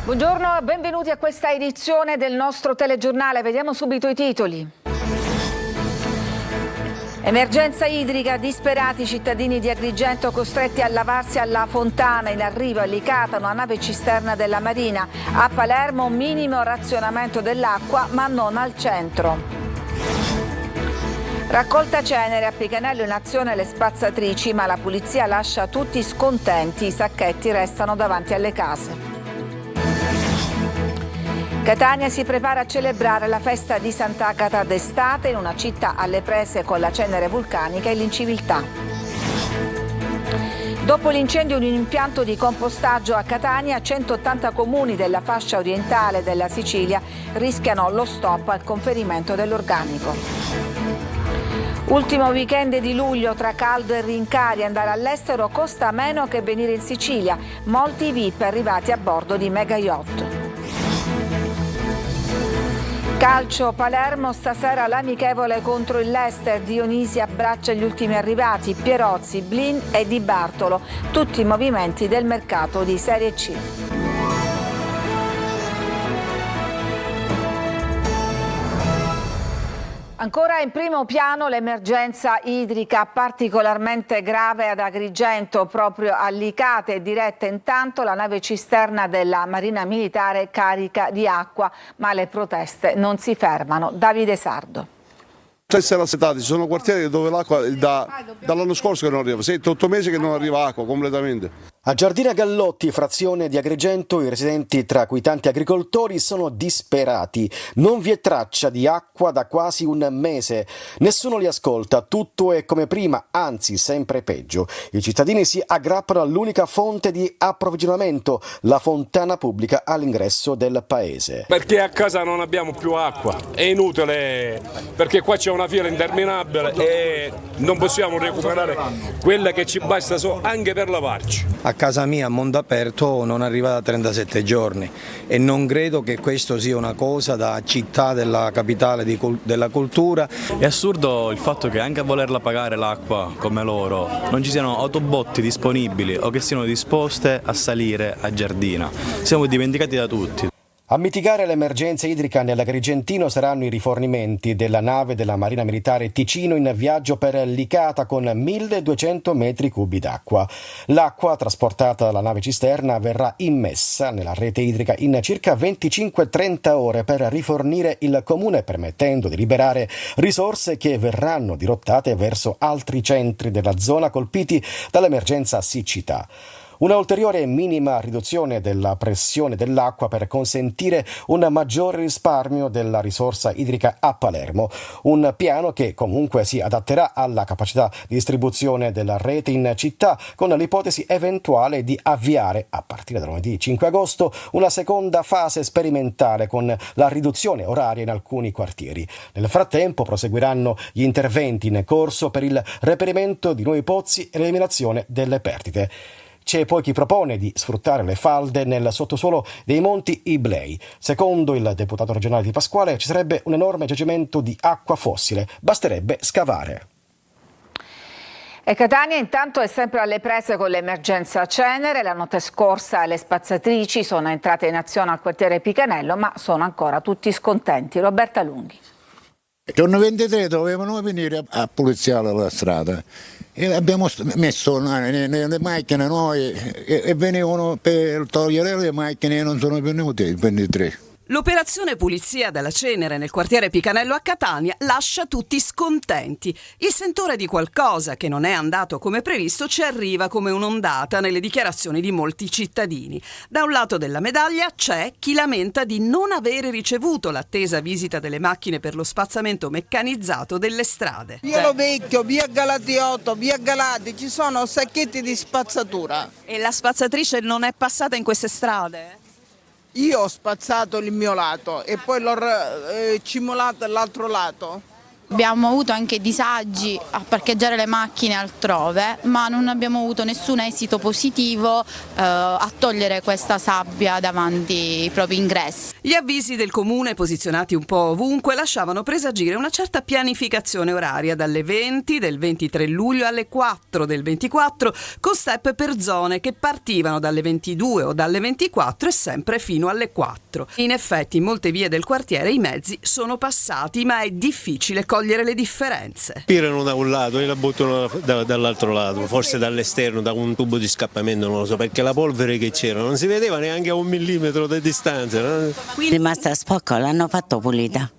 Buongiorno, benvenuti a questa edizione del nostro telegiornale. Vediamo subito i titoli. Emergenza idrica, disperati cittadini di Agrigento costretti a lavarsi alla fontana. In arrivo a Licata una nave cisterna della Marina. A Palermo un minimo razionamento dell'acqua, ma non al centro. Raccolta cenere, a Picanello in azione le spazzatrici, ma la polizia lascia tutti scontenti. I sacchetti restano davanti alle case. Catania si prepara a celebrare la festa di Sant'Agata d'estate in una città alle prese con la cenere vulcanica e l'inciviltà. Dopo l'incendio di un impianto di compostaggio a Catania, 180 comuni della fascia orientale della Sicilia rischiano lo stop al conferimento dell'organico. Ultimo weekend di luglio, tra caldo e rincari, andare all'estero costa meno che venire in Sicilia. Molti VIP arrivati a bordo di mega yacht. Calcio, Palermo stasera l'amichevole contro il Leicester. Dionisi abbraccia gli ultimi arrivati, Pierozzi, Blin e Di Bartolo, tutti i movimenti del mercato di Serie C. Ancora in primo piano l'emergenza idrica particolarmente grave ad Agrigento, proprio a Licata. È diretta intanto la nave cisterna della Marina Militare carica di acqua, ma le proteste non si fermano. Davide Sardo. Ci sono quartieri dove l'acqua dall'anno scorso che non arriva, 7-8 mesi che non arriva acqua completamente. A Giardina Gallotti, frazione di Agrigento, i residenti, tra cui tanti agricoltori, sono disperati. Non vi è traccia di acqua da quasi un mese. Nessuno li ascolta, tutto è come prima, anzi sempre peggio. I cittadini si aggrappano all'unica fonte di approvvigionamento, la fontana pubblica all'ingresso del paese. Perché a casa non abbiamo più acqua, è inutile, perché qua c'è una fila interminabile e non possiamo recuperare quella che ci basta anche per lavarci. A casa mia a mondo aperto non arriva da 37 giorni e non credo che questo sia una cosa da città della capitale della cultura. È assurdo il fatto che anche a volerla pagare l'acqua come loro non ci siano autobotti disponibili o che siano disposte a salire a Giardina. Siamo dimenticati da tutti. A mitigare l'emergenza idrica nell'Agrigentino saranno i rifornimenti della nave della Marina Militare Ticino in viaggio per Licata con 1200 metri cubi d'acqua. L'acqua trasportata dalla nave cisterna verrà immessa nella rete idrica in circa 25-30 ore per rifornire il comune, permettendo di liberare risorse che verranno dirottate verso altri centri della zona colpiti dall'emergenza siccità. Una ulteriore minima riduzione della pressione dell'acqua per consentire un maggiore risparmio della risorsa idrica a Palermo. Un piano che comunque si adatterà alla capacità di distribuzione della rete in città, con l'ipotesi eventuale di avviare, a partire da lunedì 5 agosto, una seconda fase sperimentale con la riduzione oraria in alcuni quartieri. Nel frattempo proseguiranno gli interventi in corso per il reperimento di nuovi pozzi e l'eliminazione delle perdite. C'è poi chi propone di sfruttare le falde nel sottosuolo dei monti Iblei. Secondo il deputato regionale Di Pasquale ci sarebbe un enorme giacimento di acqua fossile, basterebbe scavare. E Catania intanto è sempre alle prese con l'emergenza cenere. La notte scorsa le spazzatrici sono entrate in azione al quartiere Picanello, ma sono ancora tutti scontenti. Roberta Lunghi. Il giorno 23 dovevano venire a puliziare la strada e abbiamo messo nelle macchine noi e venivano per togliere le macchine e non sono venuti il 23. L'operazione pulizia della cenere nel quartiere Picanello a Catania lascia tutti scontenti. Il sentore di qualcosa che non è andato come previsto ci arriva come un'ondata nelle dichiarazioni di molti cittadini. Da un lato della medaglia c'è chi lamenta di non avere ricevuto l'attesa visita delle macchine per lo spazzamento meccanizzato delle strade. Via Lo Vecchio, via Galati 8, via Galati, ci sono sacchetti di spazzatura. E la spazzatrice non è passata in queste strade? Io ho spazzato il mio lato e poi l'ho cimolato l'altro lato. Abbiamo avuto anche disagi a parcheggiare le macchine altrove, ma non abbiamo avuto nessun esito positivo a togliere questa sabbia davanti ai propri ingressi. Gli avvisi del comune, posizionati un po' ovunque, lasciavano presagire una certa pianificazione oraria dalle 20 del 23 luglio alle 4 del 24, con step per zone che partivano dalle 22 o dalle 24 e sempre fino alle 4. In effetti in molte vie del quartiere i mezzi sono passati, ma è difficile cogliere le differenze. Tirano da un lato e la buttano dall'altro lato, forse dall'esterno, da un tubo di scappamento, non lo so, perché la polvere che c'era non si vedeva neanche a 1 millimetro di distanza, no? È rimasta sporca, l'hanno fatto pulita.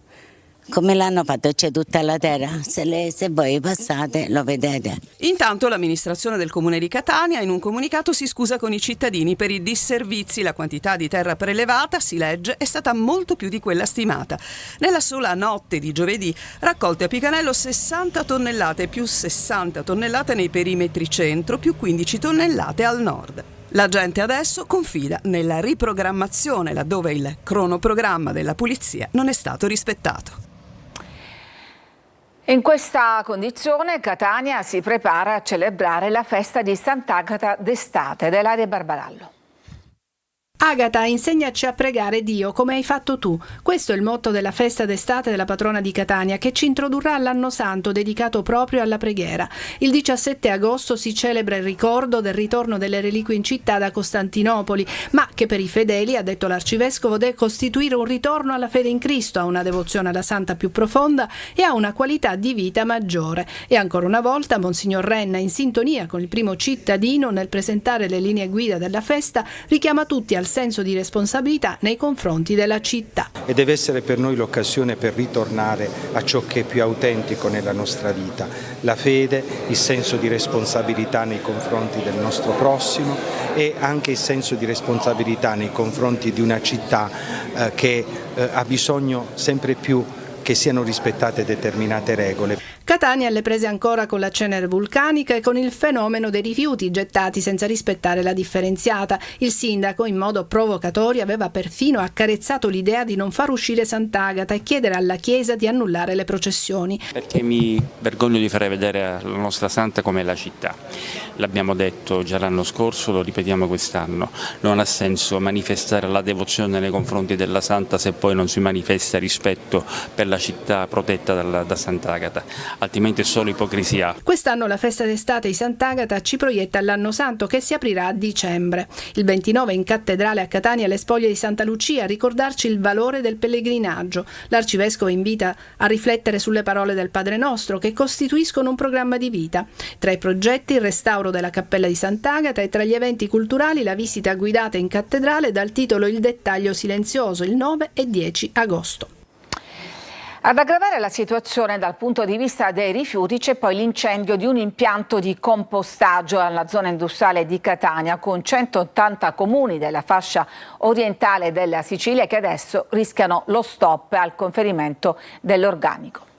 Come l'hanno fatto? C'è tutta la terra, se voi passate lo vedete. Intanto l'amministrazione del comune di Catania in un comunicato si scusa con i cittadini per i disservizi. La quantità di terra prelevata, si legge, è stata molto più di quella stimata. Nella sola notte di giovedì raccolte a Picanello 60 tonnellate più 60 tonnellate nei perimetri centro più 15 tonnellate al nord. La gente adesso confida nella riprogrammazione laddove il cronoprogramma della pulizia non è stato rispettato. In questa condizione Catania si prepara a celebrare la festa di Sant'Agata d'estate. Delaria Barbarallo. Agata, insegnaci a pregare Dio come hai fatto tu. Questo è il motto della festa d'estate della patrona di Catania, che ci introdurrà all'anno santo dedicato proprio alla preghiera. Il 17 agosto si celebra il ricordo del ritorno delle reliquie in città da Costantinopoli, ma che per i fedeli, ha detto l'arcivescovo, deve costituire un ritorno alla fede in Cristo, a una devozione alla santa più profonda e a una qualità di vita maggiore. E ancora una volta Monsignor Renna, in sintonia con il primo cittadino nel presentare le linee guida della festa, richiama tutti al senso di responsabilità nei confronti della città. E deve essere per noi l'occasione per ritornare a ciò che è più autentico nella nostra vita, la fede, il senso di responsabilità nei confronti del nostro prossimo e anche il senso di responsabilità nei confronti di una città che ha bisogno sempre più che siano rispettate determinate regole. Catania alle prese ancora con la cenere vulcanica e con il fenomeno dei rifiuti gettati senza rispettare la differenziata. Il sindaco, in modo provocatorio, aveva perfino accarezzato l'idea di non far uscire Sant'Agata e chiedere alla Chiesa di annullare le processioni. Perché mi vergogno di fare vedere la nostra santa come la città. L'abbiamo detto già l'anno scorso, lo ripetiamo quest'anno. Non ha senso manifestare la devozione nei confronti della santa se poi non si manifesta rispetto per la città protetta da Sant'Agata, altrimenti è solo ipocrisia. Quest'anno la festa d'estate di Sant'Agata ci proietta all'anno santo che si aprirà a dicembre. Il 29 in cattedrale a Catania alle spoglie di Santa Lucia a ricordarci il valore del pellegrinaggio. L'arcivescovo invita a riflettere sulle parole del Padre Nostro che costituiscono un programma di vita. Tra i progetti il restauro della cappella di Sant'Agata e tra gli eventi culturali la visita guidata in cattedrale dal titolo Il dettaglio silenzioso il 9 e 10 agosto. Ad aggravare la situazione dal punto di vista dei rifiuti c'è poi l'incendio di un impianto di compostaggio alla zona industriale di Catania con 180 comuni della fascia orientale della Sicilia che adesso rischiano lo stop al conferimento dell'organico.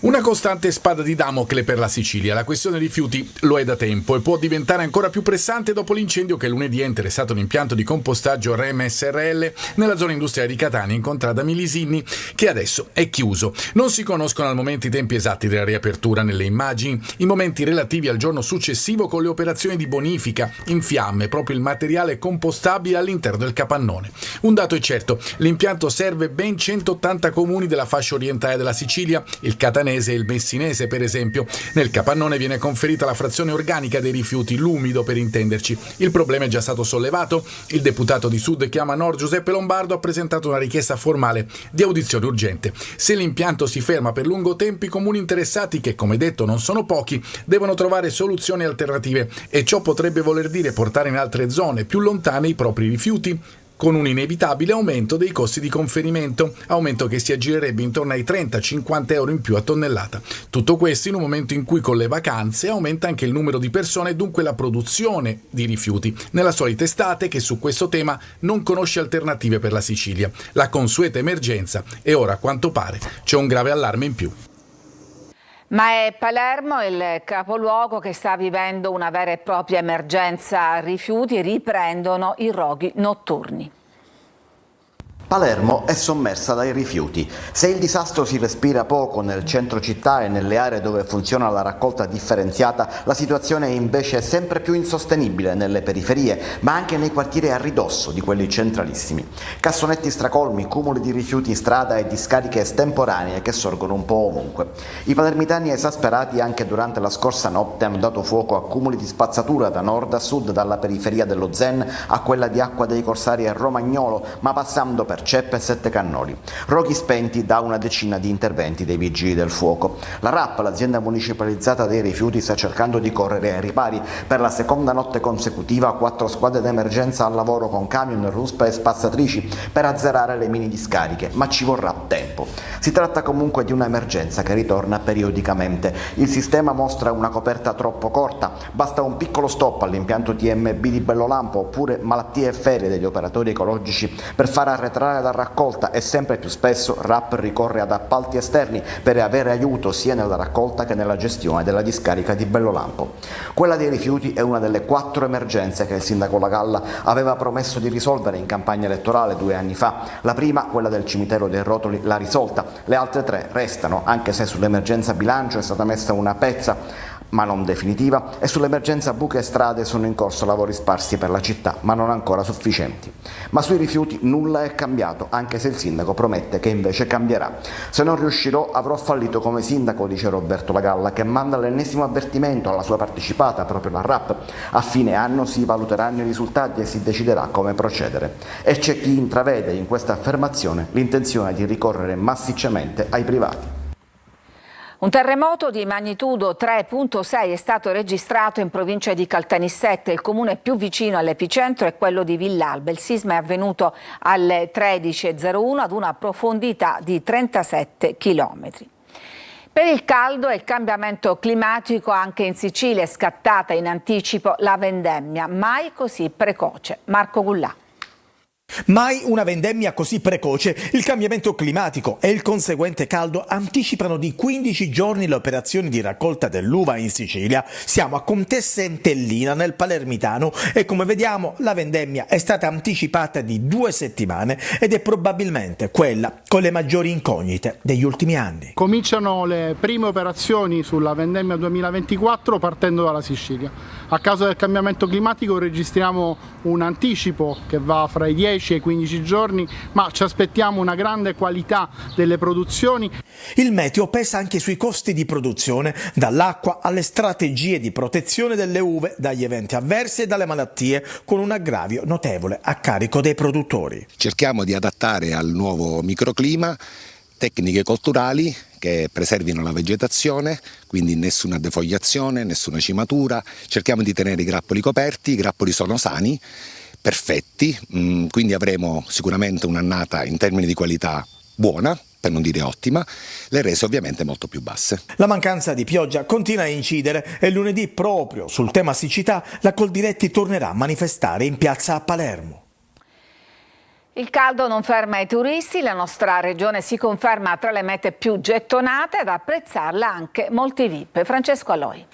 Una costante spada di Damocle per la Sicilia. La questione rifiuti lo è da tempo e può diventare ancora più pressante dopo l'incendio che lunedì ha interessato un impianto di compostaggio REM SRL nella zona industriale di Catania in contrada Milisinni, che adesso è chiuso. Non si conoscono al momento i tempi esatti della riapertura. Nelle immagini i momenti relativi al giorno successivo con le operazioni di bonifica in fiamme proprio il materiale compostabile all'interno del capannone. Un dato è certo, l'impianto serve ben 180 comuni della fascia orientale della Sicilia, il catanese e il messinese per esempio. Nel capannone viene conferita la frazione organica dei rifiuti, l'umido per intenderci. Il problema è già stato sollevato. Il deputato di Sud Chiama Nord Giuseppe Lombardo ha presentato una richiesta formale di audizione urgente. Se l'impianto si ferma per lungo tempo, i comuni interessati, che come detto non sono pochi, devono trovare soluzioni alternative e ciò potrebbe voler dire portare in altre zone più lontane i propri rifiuti, con un inevitabile aumento dei costi di conferimento, aumento che si aggirerebbe intorno ai 30-50 euro in più a tonnellata. Tutto questo in un momento in cui con le vacanze aumenta anche il numero di persone e dunque la produzione di rifiuti, nella solita estate che su questo tema non conosce alternative per la Sicilia. La consueta emergenza e ora a quanto pare c'è un grave allarme in più. Ma è Palermo il capoluogo che sta vivendo una vera e propria emergenza rifiuti, riprendono i roghi notturni. Palermo è sommersa dai rifiuti. Se il disastro si respira poco nel centro città e nelle aree dove funziona la raccolta differenziata, la situazione è invece sempre più insostenibile nelle periferie, ma anche nei quartieri a ridosso di quelli centralissimi. Cassonetti stracolmi, cumuli di rifiuti in strada e discariche estemporanee che sorgono un po' ovunque. I palermitani esasperati anche durante la scorsa notte hanno dato fuoco a cumuli di spazzatura da nord a sud, dalla periferia dello Zen a quella di Acqua dei Corsari e Romagnolo, ma passando per Ceppe e Sette Cannoli. Roghi spenti da una decina di interventi dei vigili del fuoco. La RAP, l'azienda municipalizzata dei rifiuti, sta cercando di correre ai ripari. Per la seconda notte consecutiva 4 squadre d'emergenza al lavoro con camion, ruspe e spazzatrici per azzerare le mini discariche, ma ci vorrà tempo. Si tratta comunque di un'emergenza che ritorna periodicamente. Il sistema mostra una coperta troppo corta, basta un piccolo stop all'impianto TMB di Bellolampo oppure malattie e ferie degli operatori ecologici per far arretrare la raccolta, e sempre più spesso RAP ricorre ad appalti esterni per avere aiuto sia nella raccolta che nella gestione della discarica di Bellolampo. Quella dei rifiuti è una delle 4 emergenze che il sindaco La Galla aveva promesso di risolvere in campagna elettorale 2 anni fa. La prima, quella del cimitero dei Rotoli, l'ha risolta. Le altre 3 restano, anche se sull'emergenza bilancio è stata messa una pezza, ma non definitiva, e sull'emergenza buche e strade sono in corso lavori sparsi per la città, ma non ancora sufficienti. Ma sui rifiuti nulla è cambiato, anche se il sindaco promette che invece cambierà. Se non riuscirò avrò fallito come sindaco, dice Roberto La Galla, che manda l'ennesimo avvertimento alla sua partecipata, proprio la RAP. A fine anno si valuteranno i risultati e si deciderà come procedere. E c'è chi intravede in questa affermazione l'intenzione di ricorrere massicciamente ai privati. Un terremoto di magnitudo 3,6 è stato registrato in provincia di Caltanissette. Il comune più vicino all'epicentro è quello di Villalba. Il sisma è avvenuto alle 13:01 ad una profondità di 37 chilometri. Per il caldo e il cambiamento climatico anche in Sicilia è scattata in anticipo la vendemmia, mai così precoce. Marco Gullà. Mai una vendemmia così precoce. Il cambiamento climatico e il conseguente caldo anticipano di 15 giorni le operazioni di raccolta dell'uva in Sicilia. Siamo a Contessa Entellina nel Palermitano e come vediamo la vendemmia è stata anticipata di 2 settimane ed è probabilmente quella con le maggiori incognite degli ultimi anni. Cominciano le prime operazioni sulla vendemmia 2024 partendo dalla Sicilia. A causa del cambiamento climatico registriamo un anticipo che va fra i 10 e i 15 giorni, ma ci aspettiamo una grande qualità delle produzioni. Il meteo pesa anche sui costi di produzione, dall'acqua alle strategie di protezione delle uve dagli eventi avversi e dalle malattie, con un aggravio notevole a carico dei produttori. Cerchiamo di adattare al nuovo microclima tecniche colturali che preservino la vegetazione, quindi nessuna defogliazione, nessuna cimatura. Cerchiamo di tenere i grappoli coperti, i grappoli sono sani, perfetti, quindi avremo sicuramente un'annata in termini di qualità buona, per non dire ottima, le rese ovviamente molto più basse. La mancanza di pioggia continua a incidere e lunedì, proprio sul tema siccità, la Coldiretti tornerà a manifestare in piazza a Palermo. Il caldo non ferma i turisti, la nostra regione si conferma tra le mete più gettonate, ad apprezzarla anche molti VIP. Francesco Aloi.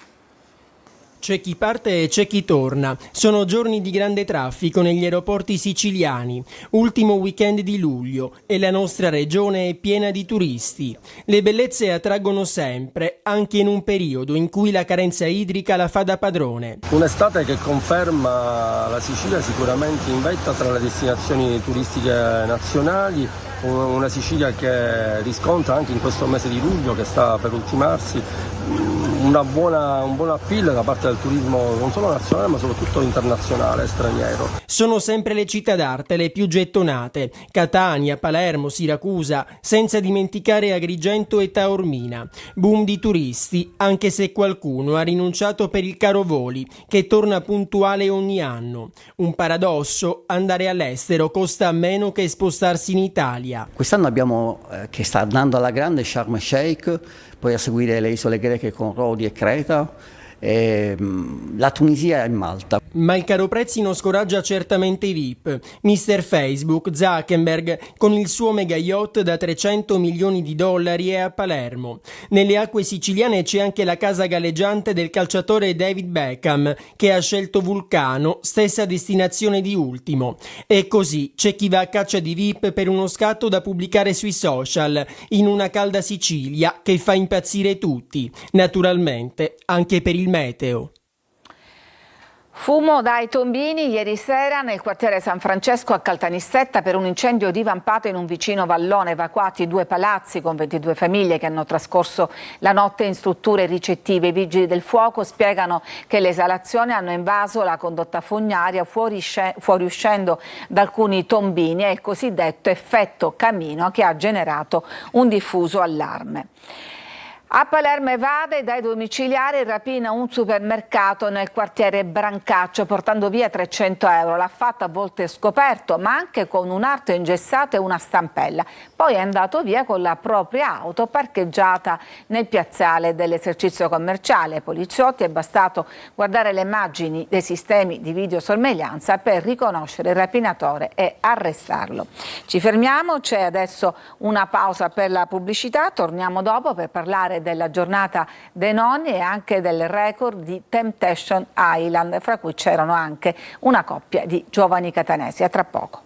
C'è chi parte e c'è chi torna. Sono giorni di grande traffico negli aeroporti siciliani. Ultimo weekend di luglio e la nostra regione è piena di turisti. Le bellezze attraggono sempre, anche in un periodo in cui la carenza idrica la fa da padrone. Un'estate che conferma la Sicilia sicuramente in vetta tra le destinazioni turistiche nazionali. Una Sicilia che riscontra anche in questo mese di luglio che sta per ultimarsi un buon appeal da parte del turismo non solo nazionale ma soprattutto internazionale, straniero. Sono sempre le città d'arte le più gettonate: Catania, Palermo, Siracusa, senza dimenticare Agrigento e Taormina. Boom di turisti, anche se qualcuno ha rinunciato per il caro voli, che torna puntuale ogni anno. Un paradosso: andare all'estero costa meno che spostarsi in Italia. Quest'anno abbiamo che sta andando alla grande Sharm el Sheikh, poi a seguire le isole greche con Rodi e Creta, la Tunisia e Malta. Ma il caro prezzi non scoraggia certamente i VIP. Mr. Facebook, Zuckerberg, con il suo mega yacht da $300 milioni è a Palermo. Nelle acque siciliane c'è anche la casa galleggiante del calciatore David Beckham, che ha scelto Vulcano, stessa destinazione di Ultimo. E così c'è chi va a caccia di VIP per uno scatto da pubblicare sui social, in una calda Sicilia che fa impazzire tutti, naturalmente anche per il meteo. Fumo dai tombini ieri sera nel quartiere San Francesco a Caltanissetta per un incendio divampato in un vicino vallone. Evacuati 2 palazzi con 22 famiglie che hanno trascorso la notte in strutture ricettive. I vigili del fuoco spiegano che le esalazioni hanno invaso la condotta fognaria fuoriuscendo da alcuni tombini. È il cosiddetto effetto camino che ha generato un diffuso allarme. A Palermo evade dai domiciliari e rapina un supermercato nel quartiere Brancaccio portando via 300 euro. L'ha fatta a volte scoperto, ma anche con un arto ingessato e una stampella. Poi è andato via con la propria auto parcheggiata nel piazzale dell'esercizio commerciale. Ai poliziotti è bastato guardare le immagini dei sistemi di videosorveglianza per riconoscere il rapinatore e arrestarlo. Ci fermiamo, c'è adesso una pausa per la pubblicità, torniamo dopo per parlare della giornata dei nonni e anche del record di Temptation Island, fra cui c'erano anche una coppia di giovani catanesi. A tra poco.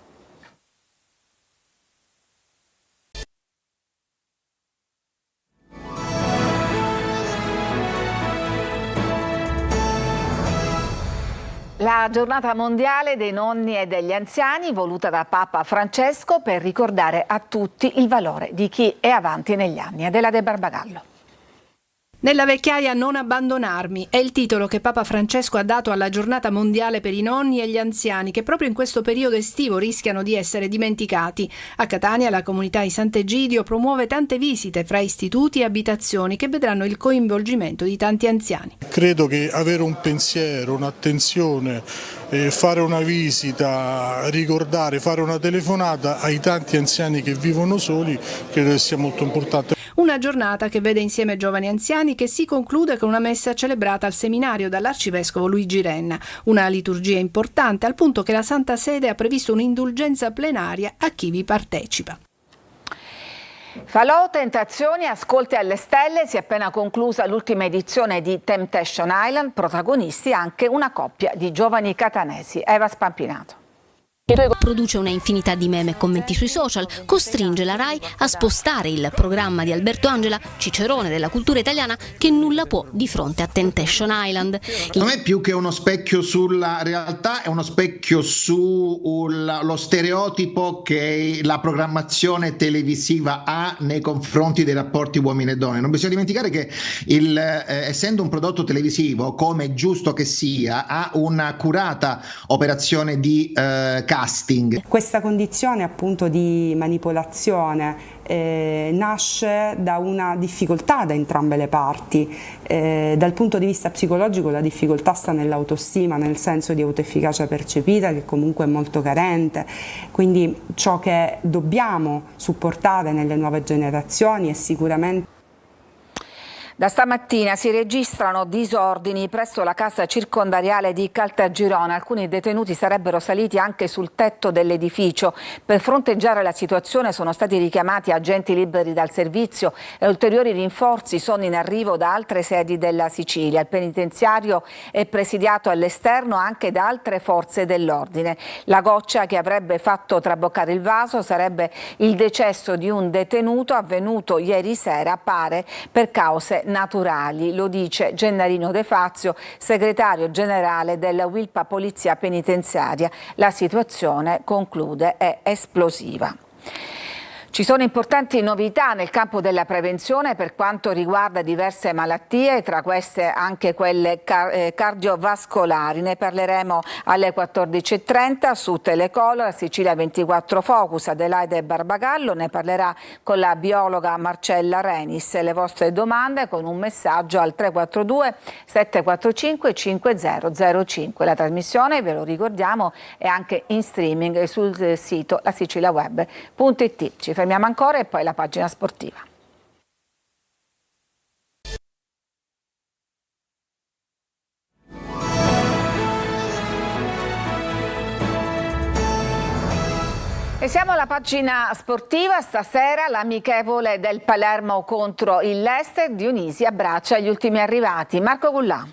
La giornata mondiale dei nonni e degli anziani, voluta da Papa Francesco per ricordare a tutti il valore di chi è avanti negli anni. Adela De Barbagallo. Nella vecchiaia non abbandonarmi è il titolo che Papa Francesco ha dato alla giornata mondiale per i nonni e gli anziani che proprio in questo periodo estivo rischiano di essere dimenticati. A Catania la comunità di Sant'Egidio promuove tante visite fra istituti e abitazioni che vedranno il coinvolgimento di tanti anziani. Credo che avere un pensiero, un'attenzione, fare una visita, ricordare, fare una telefonata ai tanti anziani che vivono soli, credo che sia molto importante. Una giornata che vede insieme giovani anziani che si conclude con una messa celebrata al seminario dall'arcivescovo Luigi Renna. Una liturgia importante al punto che la Santa Sede ha previsto un'indulgenza plenaria a chi vi partecipa. Falò, tentazioni, ascolti alle stelle, si è appena conclusa l'ultima edizione di Temptation Island, protagonisti anche una coppia di giovani catanesi. Eva Spampinato. Produce una infinità di meme e commenti sui social, costringe la RAI a spostare il programma di Alberto Angela, cicerone della cultura italiana, che nulla può di fronte a Temptation Island. Non è più che uno specchio sulla realtà, è uno specchio sullo stereotipo che la programmazione televisiva ha nei confronti dei rapporti uomini e donne. Non bisogna dimenticare che essendo un prodotto televisivo, come è giusto che sia, ha una curata operazione di casting. Questa condizione appunto di manipolazione nasce da una difficoltà da entrambe le parti. Dal punto di vista psicologico la difficoltà sta nell'autostima, nel senso di autoefficacia percepita che comunque è molto carente, quindi ciò che dobbiamo supportare nelle nuove generazioni è sicuramente. Da stamattina si registrano disordini presso la casa circondariale di Caltagirone. Alcuni detenuti sarebbero saliti anche sul tetto dell'edificio. Per fronteggiare la situazione sono stati richiamati agenti liberi dal servizio e ulteriori rinforzi sono in arrivo da altre sedi della Sicilia. Il penitenziario è presidiato all'esterno anche da altre forze dell'ordine. La goccia che avrebbe fatto traboccare il vaso sarebbe il decesso di un detenuto avvenuto ieri sera, pare per cause naturali, lo dice Gennarino De Fazio, segretario generale della Wilpa Polizia Penitenziaria. La situazione, conclude, è esplosiva. Ci sono importanti novità nel campo della prevenzione per quanto riguarda diverse malattie, tra queste anche quelle cardiovascolari. Ne parleremo alle 14.30 su Telecolor, Sicilia 24 Focus. Adelaide Barbagallo ne parlerà con la biologa Marcella Renis. Le vostre domande con un messaggio al 342 745 5005. La trasmissione, ve lo ricordiamo, è anche in streaming sul sito lasiciliaweb.it. Ci fermiamo ancora e poi la pagina sportiva. E siamo alla pagina sportiva. Stasera l'amichevole del Palermo contro il Leicester. Dionisi abbraccia gli ultimi arrivati. Marco Gullà.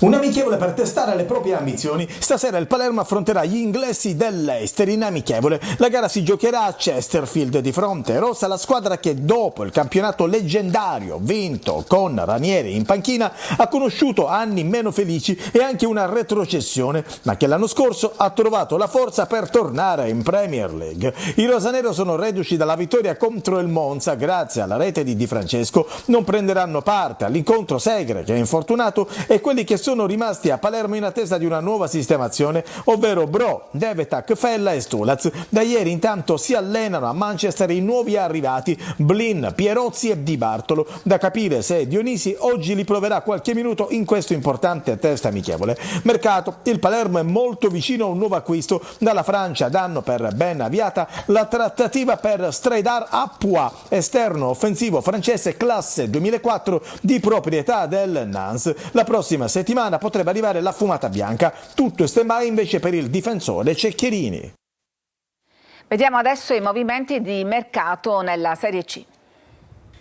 Un amichevole per testare le proprie ambizioni. Stasera il Palermo affronterà gli inglesi del Leicester in amichevole. La gara si giocherà a Chesterfield. Di fronte rossa la squadra che dopo il campionato leggendario vinto con Ranieri in panchina ha conosciuto anni meno felici e anche una retrocessione, ma che l'anno scorso ha trovato la forza per tornare in Premier League. I rosanero sono reduci dalla vittoria contro il Monza grazie alla rete di Di Francesco. Non prenderanno parte all'incontro Segre, che è infortunato, e quelli che sono rimasti a Palermo in attesa di una nuova sistemazione, ovvero Bro, Devetak, Fella e Stulaz. Da ieri intanto si allenano a Manchester i nuovi arrivati Blin, Pierozzi e Di Bartolo. Da capire se Dionisi oggi li proverà qualche minuto in questo importante test amichevole. Mercato, il Palermo è molto vicino a un nuovo acquisto. Dalla Francia danno per ben avviata la trattativa per Streidar Apua, esterno offensivo francese classe 2004 di proprietà del Nantes. La prossima settimana potrebbe arrivare la fumata bianca. Tutto è stand-by invece per il difensore Cecchierini. Vediamo adesso i movimenti di mercato nella Serie C.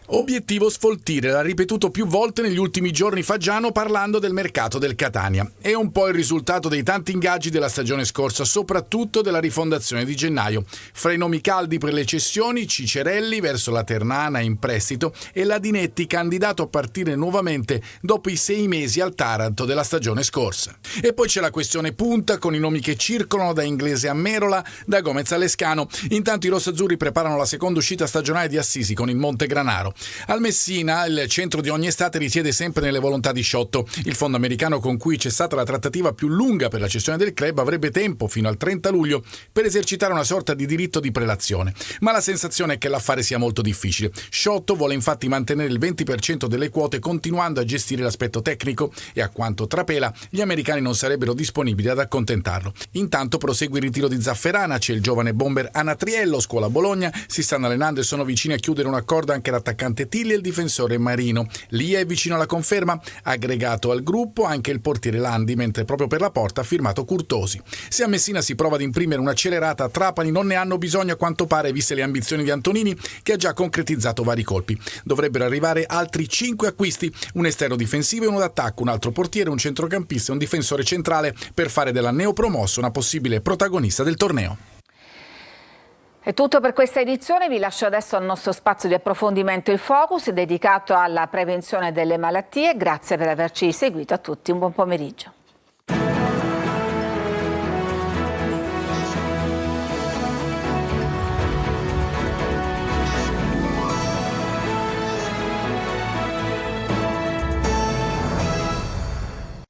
Obiettivo sfoltire, l'ha ripetuto più volte negli ultimi giorni Faggiano parlando del mercato del Catania. È un po' il risultato dei tanti ingaggi della stagione scorsa, soprattutto della rifondazione di gennaio. Fra i nomi caldi per le cessioni, Cicerelli verso la Ternana in prestito e Ladinetti candidato a partire nuovamente dopo i 6 mesi al Taranto della stagione scorsa. E poi c'è la questione punta con i nomi che circolano da Inglese a Merola, da Gomez a Lescano. Intanto i rossazzurri preparano la seconda uscita stagionale di Assisi con il Montegranaro. Al Messina il centro di ogni estate risiede sempre nelle volontà di Sciotto. Il fondo americano con cui c'è stata la trattativa più lunga per la cessione del club avrebbe tempo fino al 30 luglio per esercitare una sorta di diritto di prelazione, ma la sensazione è che l'affare sia molto difficile. Sciotto vuole infatti mantenere il 20% delle quote continuando a gestire l'aspetto tecnico e, a quanto trapela, gli americani non sarebbero disponibili ad accontentarlo. Intanto prosegue il ritiro di Zafferana, c'è il giovane bomber Anatriello, scuola Bologna, si stanno allenando e sono vicini a chiudere un accordo anche l'attaccante Tilli e il difensore Marino. Lì è vicino alla conferma, aggregato al gruppo anche il portiere Landi, mentre proprio per la porta ha firmato Curtosi. Se a Messina si prova ad imprimere un'accelerata, Trapani non ne hanno bisogno a quanto pare, viste le ambizioni di Antonini, che ha già concretizzato vari colpi. Dovrebbero arrivare altri 5 acquisti, un esterno difensivo e uno d'attacco, un altro portiere, un centrocampista e un difensore centrale per fare della neopromossa una possibile protagonista del torneo. È tutto per questa edizione, vi lascio adesso al nostro spazio di approfondimento il Focus dedicato alla prevenzione delle malattie. Grazie per averci seguito a tutti, un buon pomeriggio.